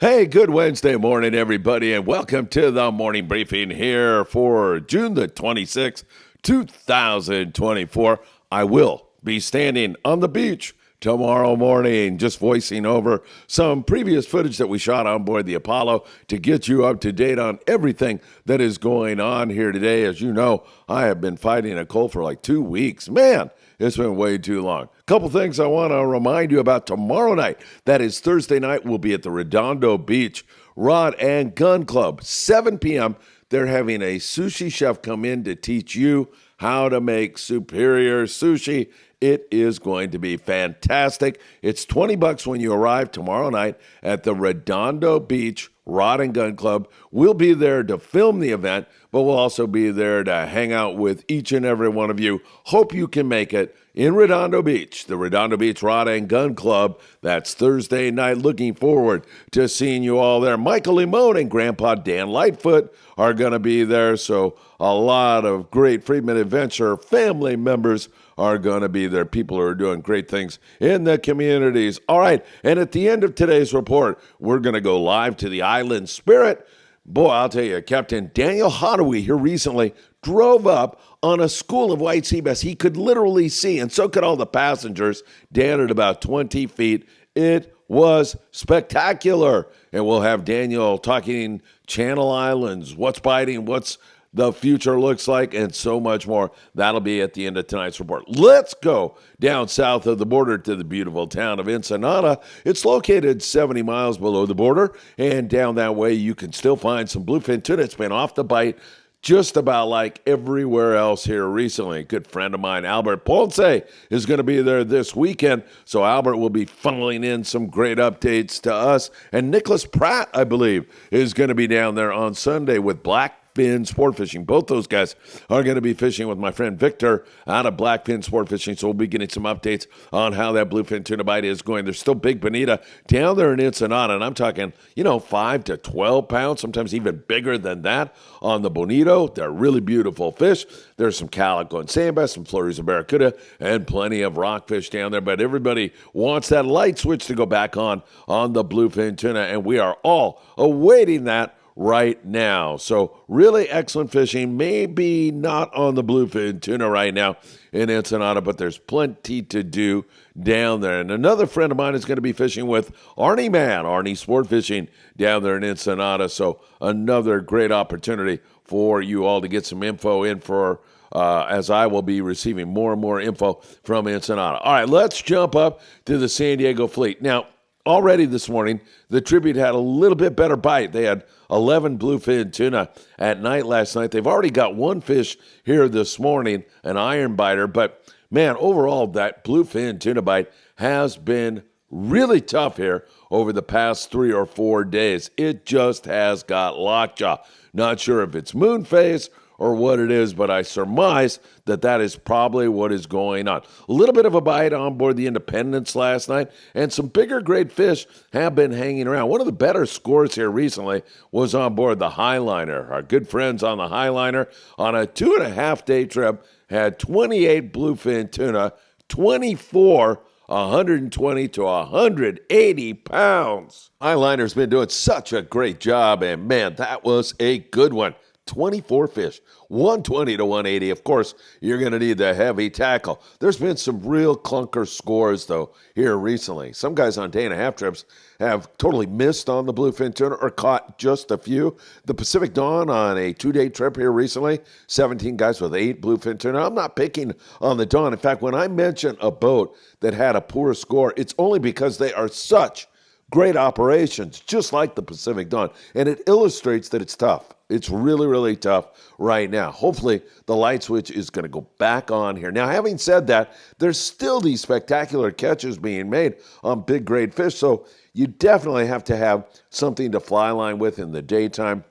Hey, good Wednesday morning, everybody, and welcome to the morning briefing here for June the 26th, 2024. I will be standing on the beach tomorrow morning, just voicing over some previous footage that we shot on board the Apollo to get you up to date on everything that is going on here today. As you know, I have been fighting a cold for like 2 weeks. Man, it's been way too long. Couple things I want to remind you about tomorrow night. That is Thursday night. We'll be at the Redondo Beach Rod and Gun Club, 7 p.m. They're having a sushi chef come in to teach you how to make superior sushi. It is going to be fantastic. It's $20 when you arrive tomorrow night at the Redondo Beach Rod and Gun Club. We'll be there to film the event, but we'll also be there to hang out with each and every one of you. Hope you can make it in Redondo Beach, the Redondo Beach Rod and Gun Club. That's Thursday night. Looking forward to seeing you all there. Michael Limone and Grandpa Dan Lightfoot are going to be there, so a lot of great Friedman Adventure family members are going to be there. People who are doing great things in the communities. All right, and at the end of today's report, we're going to go live to the Island Spirit. Boy, I'll tell you, Captain Daniel Hottaway here recently drove up on a school of white sea bass he could literally see, and so could all the passengers, down at about 20 feet. It was spectacular. And we'll have Daniel talking Channel Islands, what's biting, what's the future looks like, and so much more. That'll be at the end of tonight's report. Let's go down south of the border to the beautiful town of Ensenada. It's located 70 miles below the border, and down that way you can still find some bluefin tuna. It's been off the bite just about like everywhere else here recently. A good friend of mine, Albert Ponce, is going to be there this weekend. So Albert will be funneling in some great updates to us. And Nicholas Pratt, I believe, is going to be down there on Sunday with Blackfin Sport Fishing. Both those guys are going to be fishing with my friend Victor out of Blackfin Sport Fishing. So we'll be getting some updates on how that bluefin tuna bite is going. There's still big bonita down there in Ensenada, and I'm talking, 5 to 12 pounds, sometimes even bigger than that on the bonito. They're really beautiful fish. There's some calico and sand bass, some flurries of barracuda, and plenty of rockfish down there. But everybody wants that light switch to go back on the bluefin tuna, and we are all awaiting that right now. So really excellent fishing. Maybe not on the bluefin tuna right now in Ensenada, but there's plenty to do down there. And another friend of mine is going to be fishing with Arnie Sport Fishing down there in Ensenada. So another great opportunity for you all to get some info in for as I will be receiving more and more info from Ensenada. All right, let's jump up to the San Diego fleet. Now, already this morning, the Tribute had a little bit better bite. They had 11 bluefin tuna at night last night. They've already got one fish here this morning, an iron biter. But, man, overall, that bluefin tuna bite has been really tough here over the past 3 or 4 days. It just has got lockjaw. Not sure if it's moon phase or what it is, but I surmise that is probably what is going on. A little bit of a bite on board the Independence last night, and some bigger grade fish have been hanging around. One of the better scores here recently was on board the Highliner. Our good friends on the Highliner on a 2.5-day trip had 28 bluefin tuna, 24 120 to 180 pounds. Highliner's been doing such a great job, and man, that was a good one. 24 fish, 120 to 180. Of course, you're going to need the heavy tackle. There's been some real clunker scores, though, here recently. Some guys on day-and-a-half trips have totally missed on the bluefin tuna or caught just a few. The Pacific Dawn on a 2-day trip here recently, 17 guys with 8 bluefin tuna. I'm not picking on the Dawn. In fact, when I mention a boat that had a poor score, it's only because they are such great operations, just like the Pacific Dawn. And it illustrates that it's tough. It's really, really tough right now. Hopefully, the light switch is going to go back on here. Now, having said that, there's still these spectacular catches being made on big grade fish, so you definitely have to have something to fly line with in the daytime.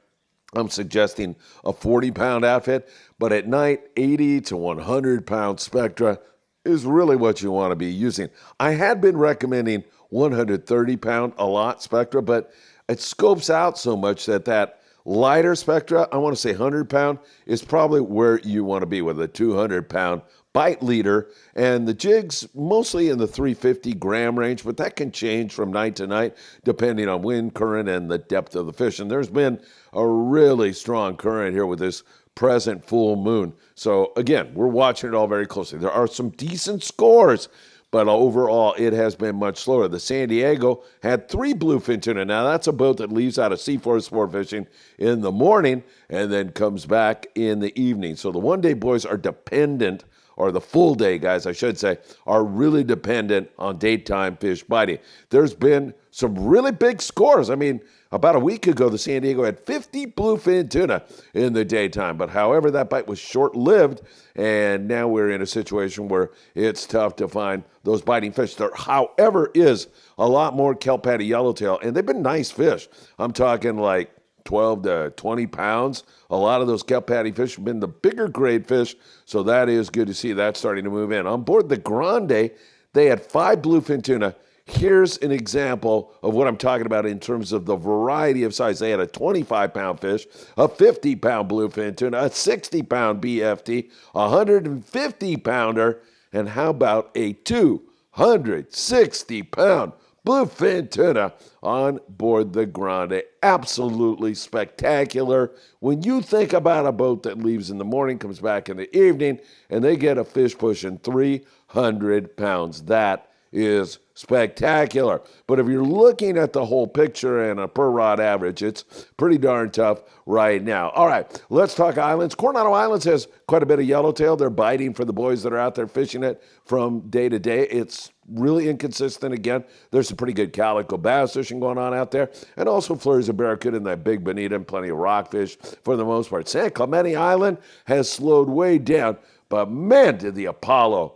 I'm suggesting a 40-pound outfit, but at night, 80 to 100-pound Spectra is really what you want to be using. I had been recommending 130-pound a lot Spectra, but it scopes out so much that lighter Spectra, I want to say 100-pound, is probably where you want to be with a 200-pound bite leader, and the jigs mostly in the 350-gram range, but that can change from night to night depending on wind, current, and the depth of the fish. And there's been a really strong current here with this present full moon. So again, we're watching it all very closely. There are some decent scores, but overall, it has been much slower. The San Diego had 3 bluefin tuna. Now, that's a boat that leaves out of Seaforth sport fishing in the morning and then comes back in the evening. So the one-day boys are dependent, or the full-day guys, I should say, are really dependent on daytime fish biting. There's been some really big scores. I mean, about a week ago, the San Diego had 50 bluefin tuna in the daytime. But however, that bite was short-lived, and now we're in a situation where it's tough to find those biting fish. There, however, is a lot more kelp patty yellowtail, and they've been nice fish. I'm talking like 12 to 20 pounds. A lot of those kelp patty fish have been the bigger grade fish, so that is good to see that starting to move in. On board the Grande, they had 5 bluefin tuna. Here's an example of what I'm talking about in terms of the variety of size. They had a 25-pound fish, a 50-pound bluefin tuna, a 60-pound BFT, a 150-pounder, and how about a 260-pound bluefin tuna on board the Grande? Absolutely spectacular. When you think about a boat that leaves in the morning, comes back in the evening, and they get a fish pushing 300 pounds, that is spectacular. But if you're looking at the whole picture and a per rod average, it's pretty darn tough right now. All right, let's talk islands. Coronado Islands has quite a bit of yellowtail. They're biting for the boys that are out there fishing it from day to day. It's really inconsistent again. There's some pretty good calico bass fishing going on out there, and also flurries of barracuda and that big bonita and plenty of rockfish for the most part. San Clemente Island has slowed way down, but man, did the Apollo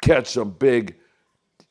catch some big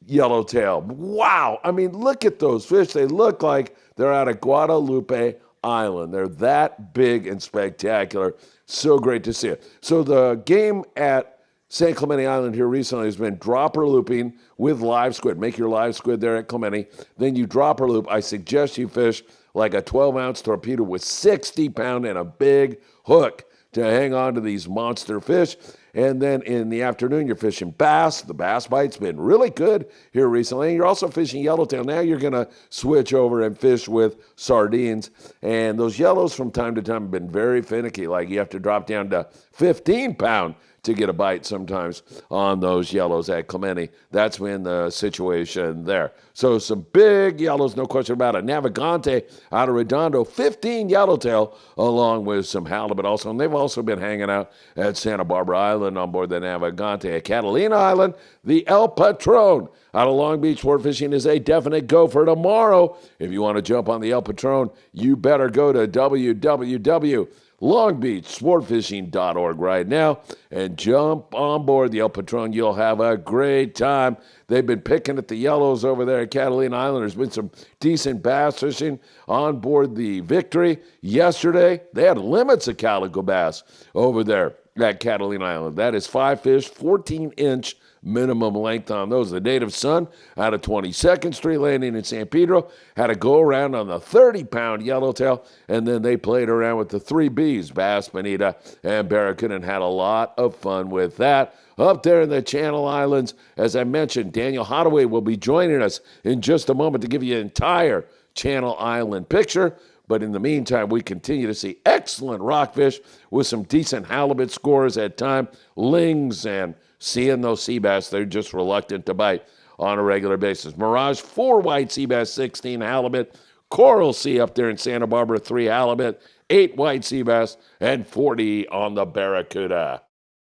yellowtail. Wow. I mean, look at those fish. They look like they're out of Guadalupe Island. They're that big and spectacular. So great to see it. So the game at San Clemente Island here recently has been dropper looping with live squid. Make your live squid there at Clemente. Then you dropper loop. I suggest you fish like a 12-ounce torpedo with 60-pound and a big hook to hang on to these monster fish. And then in the afternoon, you're fishing bass. The bass bite's been really good here recently. You're also fishing yellowtail. Now you're going to switch over and fish with sardines. And those yellows from time to time have been very finicky. Like you have to drop down to 15-pound to get a bite sometimes on those yellows at Clemente. That's been the situation there. So some big yellows, no question about it. Navigante out of Redondo, 15 yellowtail along with some halibut also. And they've also been hanging out at Santa Barbara Island on board the Navigante. At Catalina Island, the El Patron out of Long Beach sport fishing is a definite go for tomorrow. If you want to jump on the El Patron, you better go to www.longbeachsportfishing.org right now and jump on board the El Patron. You'll have a great time. They've been picking at the yellows over there at Catalina Island. There's been some decent bass fishing on board the Victory. Yesterday, they had limits of calico bass over there at Catalina Island. That is 5 fish, 14-inch minimum length on those. The Native Sun out of 22nd Street Landing in San Pedro had a go-around on the 30-pound yellowtail, and then they played around with the 3 Bs, bass, bonita, and barracuda, and had a lot of fun with that. Up there in the Channel Islands, as I mentioned, Daniel Hottaway will be joining us in just a moment to give you an entire Channel Island picture. But in the meantime, we continue to see excellent rockfish with some decent halibut scores at time, lings, and seeing those sea bass, they're just reluctant to bite on a regular basis. Mirage, 4 white sea bass, 16 halibut. Coral Sea up there in Santa Barbara, 3 halibut, 8 white sea bass, and 40 on the barracuda.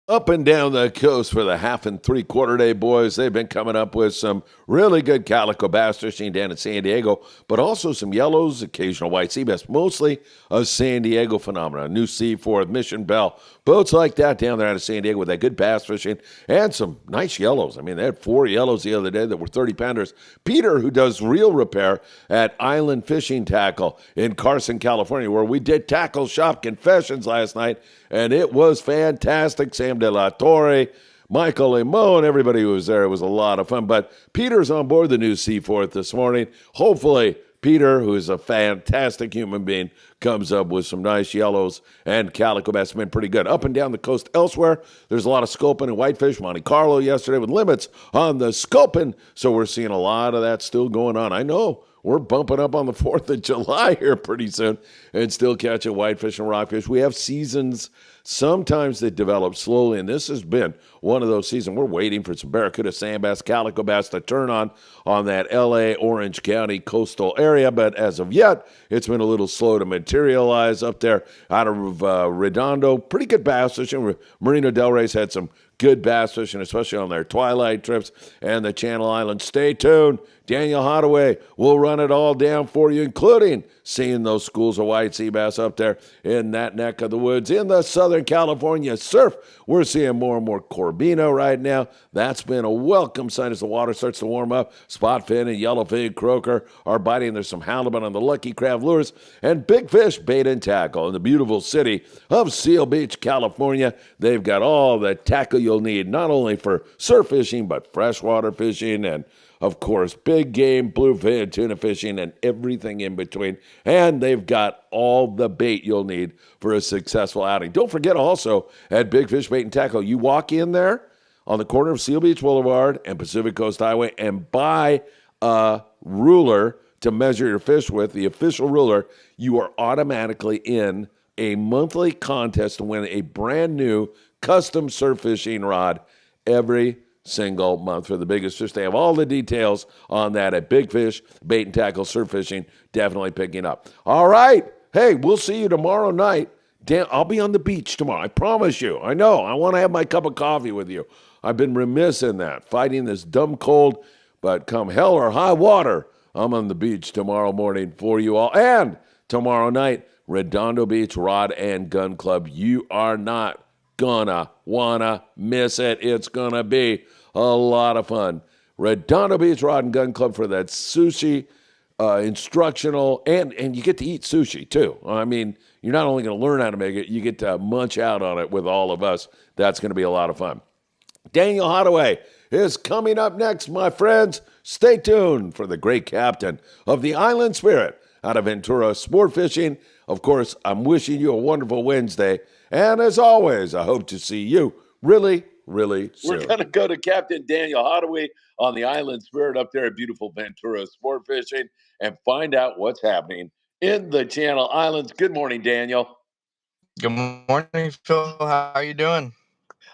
Up and down the coast for the half and three-quarter day boys, they've been coming up with some really good calico bass fishing down in San Diego, but also some yellows, occasional white sea bass, mostly a San Diego phenomenon. New Seaforth, Mission Bell, boats like that down there out of San Diego with that good bass fishing and some nice yellows. I mean, they had 4 yellows the other day that were 30-pounders. Peter, who does reel repair at Island Fishing Tackle in Carson, California, where we did tackle shop confessions last night, and it was fantastic. Sam De La Torre, Michael Limon, everybody who was there. It was a lot of fun. But Peter's on board the New Seaforth this morning, hopefully Peter, who is a fantastic human being, comes up with some nice yellows, and calico bass have been pretty good. Up and down the coast elsewhere, there's a lot of sculpin and whitefish. Monte Carlo yesterday with limits on the sculpin, so we're seeing a lot of that still going on. I know we're bumping up on the 4th of July here pretty soon and still catching whitefish and rockfish. We have seasons sometimes they develop slowly, and this has been one of those seasons. We're waiting for some barracuda, sand bass, calico bass to turn on that L.A., Orange County coastal area, but as of yet, it's been a little slow to materialize up there out of Redondo. Pretty good bass fishing. Marina Del Rey's had some good bass fishing, especially on their twilight trips and the Channel Islands. Stay tuned. Daniel Hadaway will run it all down for you, including seeing those schools of white sea bass up there in that neck of the woods. In the Southern California surf, we're seeing more and more Corbino right now. That's been a welcome sign as the water starts to warm up. Spotfin and yellowfin croaker are biting. There's some halibut on the Lucky Crab lures and big fish bait and tackle in the beautiful city of Seal Beach, California. They've got all the tackle you'll need, not only for surf fishing, but freshwater fishing and of course, big game, bluefin, tuna fishing, and everything in between. And they've got all the bait you'll need for a successful outing. Don't forget also at Big Fish Bait and Tackle, you walk in there on the corner of Seal Beach Boulevard and Pacific Coast Highway and buy a ruler to measure your fish with, the official ruler. You are automatically in a monthly contest to win a brand new custom surf fishing rod every single month for the biggest fish. They have all the details on that at Big Fish Bait and Tackle Surf Fishing. Definitely picking up. All right. Hey, we'll see you tomorrow night. Dan, I'll be on the beach tomorrow. I promise you. I know. I want to have my cup of coffee with you. I've been remiss in that, fighting this dumb cold. But come hell or high water, I'm on the beach tomorrow morning for you all. And tomorrow night, Redondo Beach Rod and Gun Club. You are not gonna wanna miss it. It's gonna be a lot of fun. Redondo Beach Rod and Gun Club for that sushi instructional, and you get to eat sushi too. I mean, you're not only going to learn how to make it, you get to munch out on it with all of us. That's going to be a lot of fun. Daniel Hadaway is coming up next, my friends. Stay tuned for the great captain of the Island Spirit out of Ventura Sport Fishing. Of course, I'm wishing you a wonderful Wednesday. And as always, I hope to see you really, really soon. We're going to go to Captain Daniel Hadaway on the Island Spirit up there at beautiful Ventura Sport Fishing and find out what's happening in the Channel Islands. Good morning, Daniel. Good morning, Phil. How are you doing?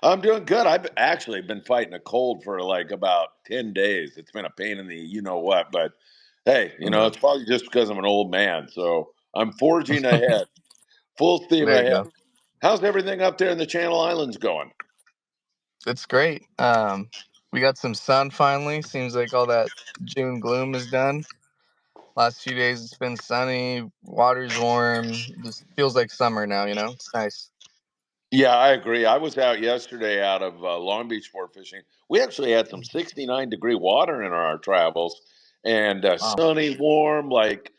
I'm doing good. I've actually been fighting a cold for like about 10 days. It's been a pain in the you know what, but hey, it's probably just because I'm an old man. So I'm forging ahead, full steam There you ahead. go. How's everything up there in the Channel Islands going? It's great. We got some sun finally. Seems like all that June gloom is done. Last few days it's been sunny, water's warm. Just feels like summer now, It's nice. Yeah, I agree. I was out yesterday out of Long Beach sport fishing. We actually had some 69-degree water in our travels, and Wow. sunny, warm, like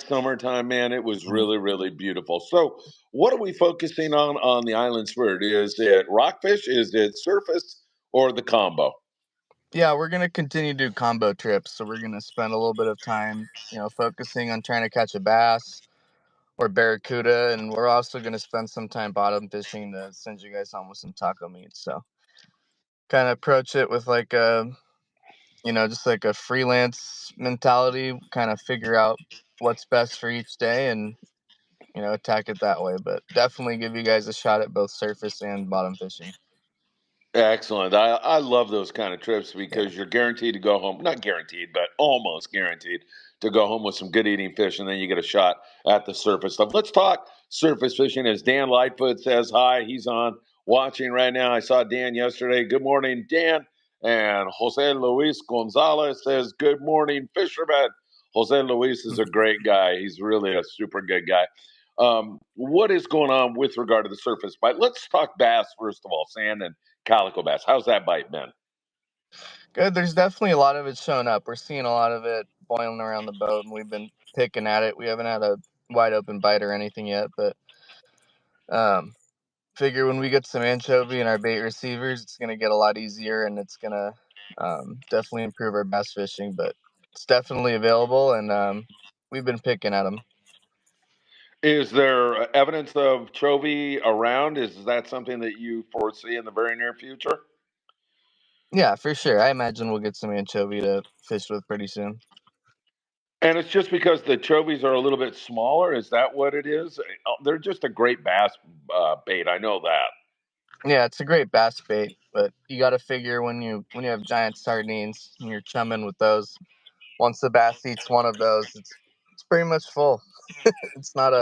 summertime. Man, it was Mhm. really, really beautiful. So, what are we focusing on the Island Spirit? Is it rockfish? Is it surface or the combo? Yeah, we're gonna continue to do combo trips. So we're gonna spend a little bit of time, focusing on trying to catch a bass or barracuda, and we're also gonna spend some time bottom fishing to send you guys home with some taco meat. So kind of approach it with like a just like a freelance mentality, kind of figure out what's best for each day and, attack it that way. But definitely give you guys a shot at both surface and bottom fishing. Excellent. I love those kind of trips Yeah. because you're guaranteed to go home. Not guaranteed, but almost guaranteed to go home with some good eating fish, and then you get a shot at the surface stuff. Let's talk surface fishing. As Dan Lightfoot says hi, he's on watching right now. I saw Dan yesterday. Good morning, Dan. And Jose Luis Gonzalez says, good morning, fisherman. Jose Luis is a great guy. He's really a super good guy. What is going on with regard to the surface bite? Let's talk bass first of all, sand and calico bass. How's that bite been? Good. There's definitely a lot of it showing up. We're seeing a lot of it boiling around the boat, and we've been picking at it. We haven't had a wide open bite or anything yet, but um, figure when we get some anchovy in our bait receivers, it's going to get a lot easier, and it's going to definitely improve our bass fishing. But it's definitely available, and we've been picking at them. Is there evidence of chovy around? Is that something that you foresee in the very near future? Yeah, for sure. I imagine we'll get some anchovy to fish with pretty soon. And it's just because the chovies are a little bit smaller. Is that what it is? They're just a great bass bait. I know that. Yeah, it's a great bass bait, but you got to figure when you have giant sardines and you're chumming with those. Once the bass eats one of those, it's pretty much full. It's not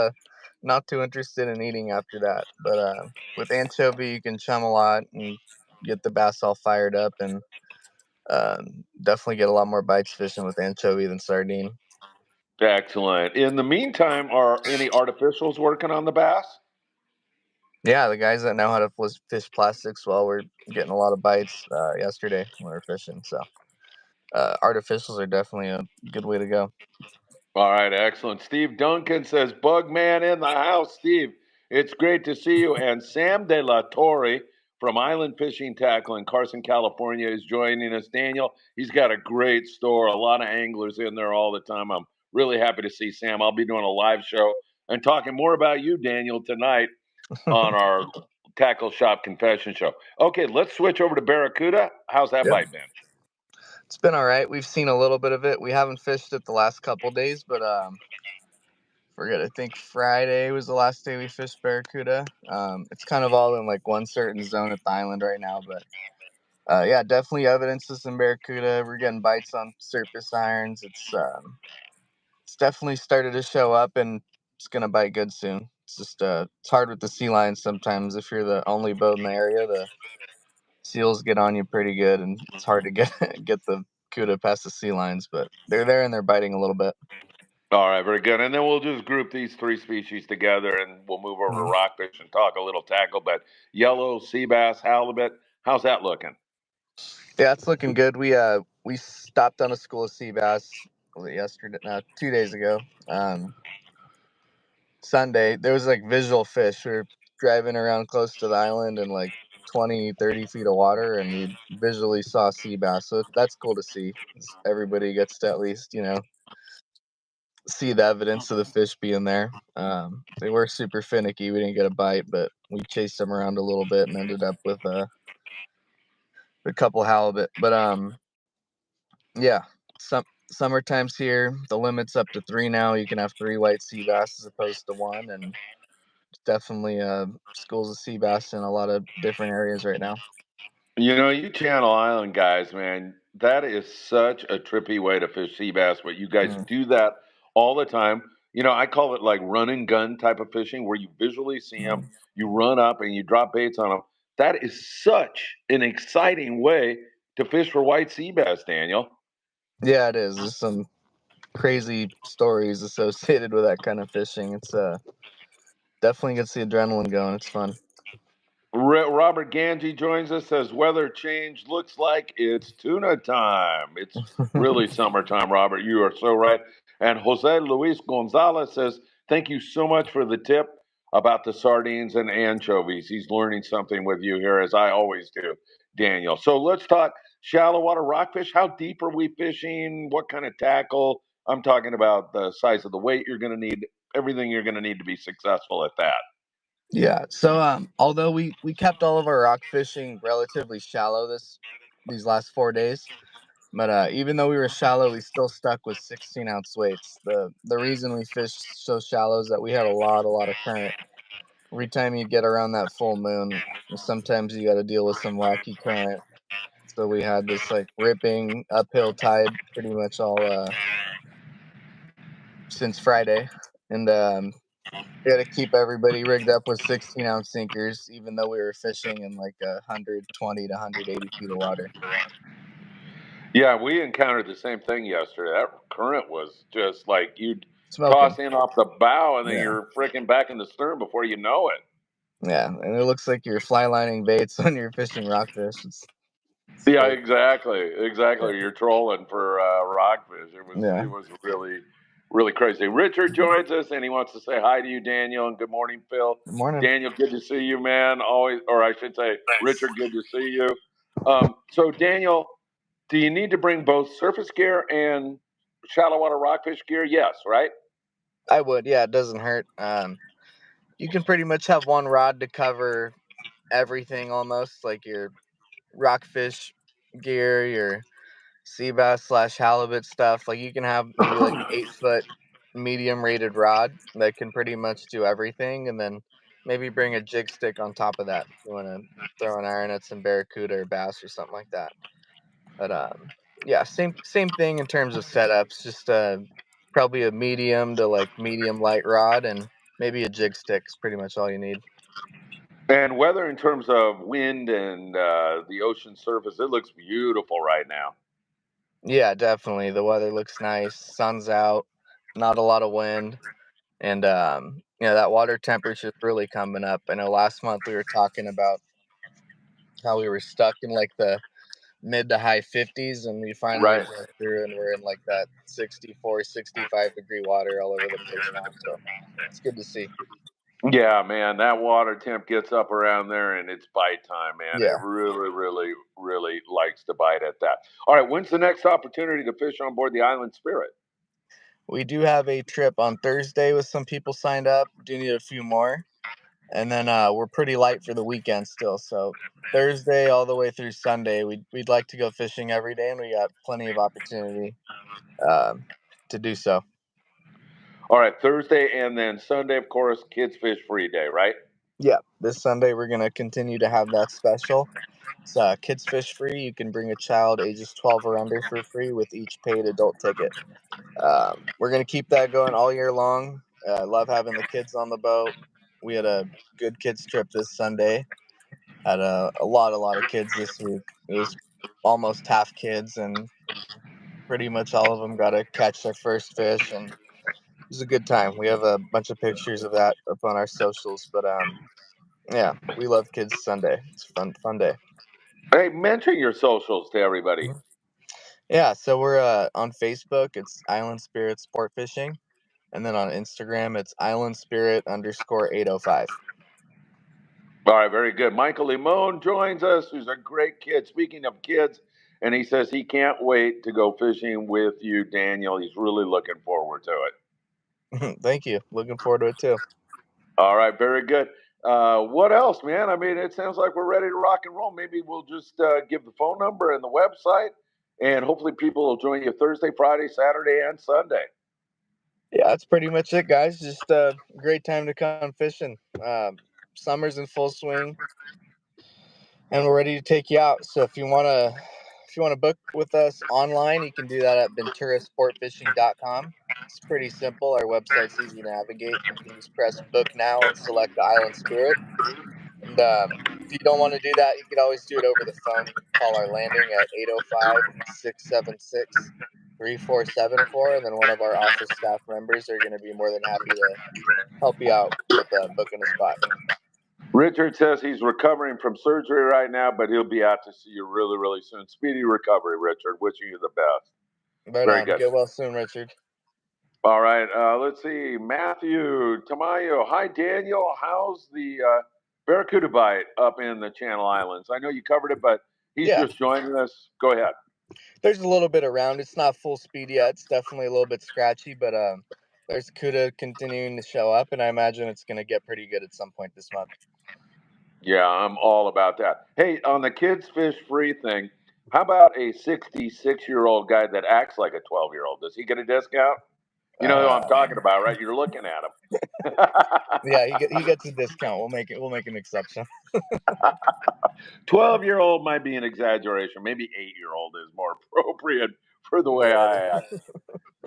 too interested in eating after that. But with anchovy, you can chum a lot and get the bass all fired up, and definitely get a lot more bites fishing with anchovy than sardine. Excellent. In the meantime, are any artificials working on the bass? Yeah, the guys that know how to fish plastics well, we're getting a lot of bites yesterday when we were fishing. So artificials are definitely a good way to go. All right, excellent. Steve Duncan says, Bugman in the house. Steve, it's great to see you. And Sam De La Torre from Island Fishing Tackle in Carson, California is joining us. Daniel, he's got a great store, a lot of anglers in there all the time. I'm really happy to see Sam. I'll be doing a live show and talking more about you, Daniel, tonight on our Tackle Shop Confession Show. Okay, let's switch over to Barracuda. How's that Yep. bite been? It's been all right. We've seen a little bit of it. We haven't fished it the last couple days, but forget. I think Friday was the last day we fished barracuda. It's kind of all in like one certain zone at the island right now, but yeah, definitely evidence of some barracuda. We're getting bites on surface irons. It's definitely started to show up, and it's gonna bite good soon. It's just it's hard with the sea lions sometimes. If you're the only boat in the area, the seals get on you pretty good, and it's hard to get get the cuda past the sea lions. But they're there and they're biting a little bit. All right, very good. And then we'll just group these three species together and we'll move over to Mhm. rockfish and talk a little tackle. But yellow, sea bass, halibut, how's that looking? Yeah, it's looking good. We stopped on a school of sea bass. Was it yesterday? No, 2 days ago. Sunday. There was like visual fish. We were driving around close to the island in like 20, 30 feet of water, and we visually saw sea bass. So that's cool to see. Everybody gets to at least see the evidence of the fish being there. They were super finicky. We didn't get a bite, but we chased them around a little bit and ended up with a couple halibut. But yeah, summertime's here. The limit's up to three now. You can have three white sea bass as opposed to one, and definitely schools of sea bass in a lot of different areas right now. You know, you Channel Island guys, man, that is such a trippy way to fish sea bass, but you guys Mm, do that all the time. You know, I call it like run and gun type of fishing where you visually see them, mm. you run up and you drop baits on them. That is such an exciting way to fish for white sea bass, Daniel. Yeah, it is. There's some crazy stories associated with that kind of fishing. It's definitely gets the adrenaline going. It's fun. Robert Ganji joins us, says weather change looks like it's tuna time. It's really summertime, Robert. You are so right. And Jose Luis Gonzalez says, thank you so much for the tip about the sardines and anchovies. He's learning something with you here, as I always do, Daniel. So let's talk shallow water rockfish. How deep are we fishing? What kind of tackle? I'm talking about the size of the weight you're going to need, everything you're going to need to be successful at that. Yeah. So although we kept all of our rock fishing relatively shallow these last 4 days, but even though we were shallow, we still stuck with 16-ounce weights. The reason we fished so shallow is that we had a lot of current. Every time you get around that full moon, sometimes you got to deal with some wacky current. So we had this like ripping uphill tide pretty much all since Friday, and we had to keep everybody rigged up with 16-ounce sinkers, even though we were fishing in like 120 to 180 feet of water. Yeah, we encountered the same thing yesterday. That current was just like you'd Smoking. toss in off the bow and then Yeah. you're freaking back in the stern before you know it. Yeah. And it looks like you're fly lining baits when you're fishing rockfish. It's Yeah, crazy. exactly, Yeah. exactly. You're trolling for rockfish. It Yeah. was really really crazy. Richard joins us and he wants to say hi to you, Daniel, and good morning, Phil. Good morning. Daniel, good to see you, man. Always, or I should say, Richard, good to see you. So, Daniel, do you need to bring both surface gear and shallow water rockfish gear? Yes, right? I would, yeah, it doesn't hurt. You can pretty much have one rod to cover everything almost, like your rockfish gear, your sea bass slash halibut stuff. Like you can have maybe like an 8 foot medium rated rod that can pretty much do everything, and then maybe bring a jig stick on top of that if you want to throw an iron at some barracuda or bass or something like that. But yeah, same thing in terms of setups. Just probably a medium to like medium light rod, and maybe a jig stick is pretty much all you need. And weather in terms of wind and the ocean surface, it looks beautiful right now. Yeah, definitely. The weather looks nice. Sun's out. Not a lot of wind. And that water temperature is really coming up. I know last month we were talking about how we were stuck in like the mid to high 50s, and we finally Right. broke through, and we're in like that 64, 65 degree water all over the place now. So it's good to see. Yeah, man, that water temp gets up around there and it's bite time, man. It Yeah. really, really, really likes to bite at that. All right, when's the next opportunity to fish on board the Island Spirit? We do have a trip on Thursday with some people signed up. Do need a few more. And then we're pretty light for the weekend still. So Thursday all the way through Sunday, we'd like to go fishing every day, and we got plenty of opportunity um, to do so. All right, Thursday and then Sunday, of course, kids fish free day, right? Yeah, this Sunday we're gonna continue to have that special. It's kids fish free. You can bring a child ages 12 or under for free with each paid adult ticket. We're gonna keep that going all year long. Love having the kids on the boat. We had a good kids trip this Sunday. Had a lot of kids this week. It was almost half kids, and pretty much all of them got to catch their first fish, and it was a good time. We have a bunch of pictures of that up on our socials. But yeah, we love Kids Sunday. It's a fun day. Hey, mention your socials to everybody. Mhm. Yeah, so we're on Facebook. It's Island Spirit Sport Fishing, and then on Instagram it's Island Spirit _ 805. All right, very good. Michael Limon joins us, who's a great kid. Speaking of kids, and he says he can't wait to go fishing with you, Daniel. He's really looking forward to it. Thank you. Looking forward to it too. All right, very good. What else, man? I mean, it sounds like we're ready to rock and roll. Maybe we'll just give the phone number and the website, and hopefully people will join you Thursday, Friday, Saturday, and Sunday. Yeah, that's pretty much it, guys. Just a great time to come fishing. Summer's in full swing, and we're ready to take you out. So if you wanna book with us online, you can do that at venturasportfishing.com. It's pretty simple. Our website's easy to navigate. You can just press book now and select the Island Spirit. And if you don't want to do that, you can always do it over the phone. You can call our landing at 805-676-3474, and then one of our office staff members are going to be more than happy to help you out with booking a spot. Richard says he's recovering from surgery right now, but he'll be out to see you really, really soon. Speedy recovery, Richard. Wishing you the best. Right Very on. good. Get well soon, Richard. All right. Let's see. Matthew Tamayo. Hi, Daniel. How's the Barracuda bite up in the Channel Islands? I know you covered it, but he's Yeah, just joining us. Go ahead. there's a little bit around. It's not full speed yet. It's definitely a little bit scratchy, but there's CUDA continuing to show up, and I imagine it's going to get pretty good at some point this month. Yeah, I'm all about that. Hey, on the kids fish free thing, how about a 66-year-old guy that acts like a 12-year-old? Does he get a discount? You know who I'm Uh, talking about, right? You're looking at him. yeah, he gets a discount. We'll make an exception. 12-year-old might be an exaggeration. Maybe 8-year-old is more appropriate for the way Right. I act.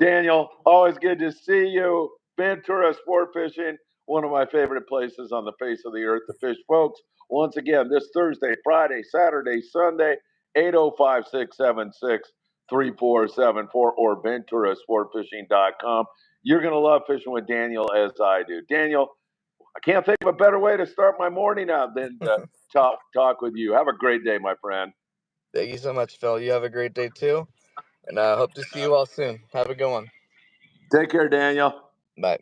Daniel, always good to see you. Ventura Sport Fishing, one of my favorite places on the face of the earth to fish, folks. Once again, this Thursday, Friday, Saturday, Sunday, 805-676-3474 or venturasportfishing.com. You're going to love fishing with Daniel as I do. Daniel, I can't think of a better way to start my morning out than to talk with you. Have a great day, my friend. Thank you so much, Phil. You have a great day too, and I hope to see you all soon. Have a good one. Take care, Daniel. Bye.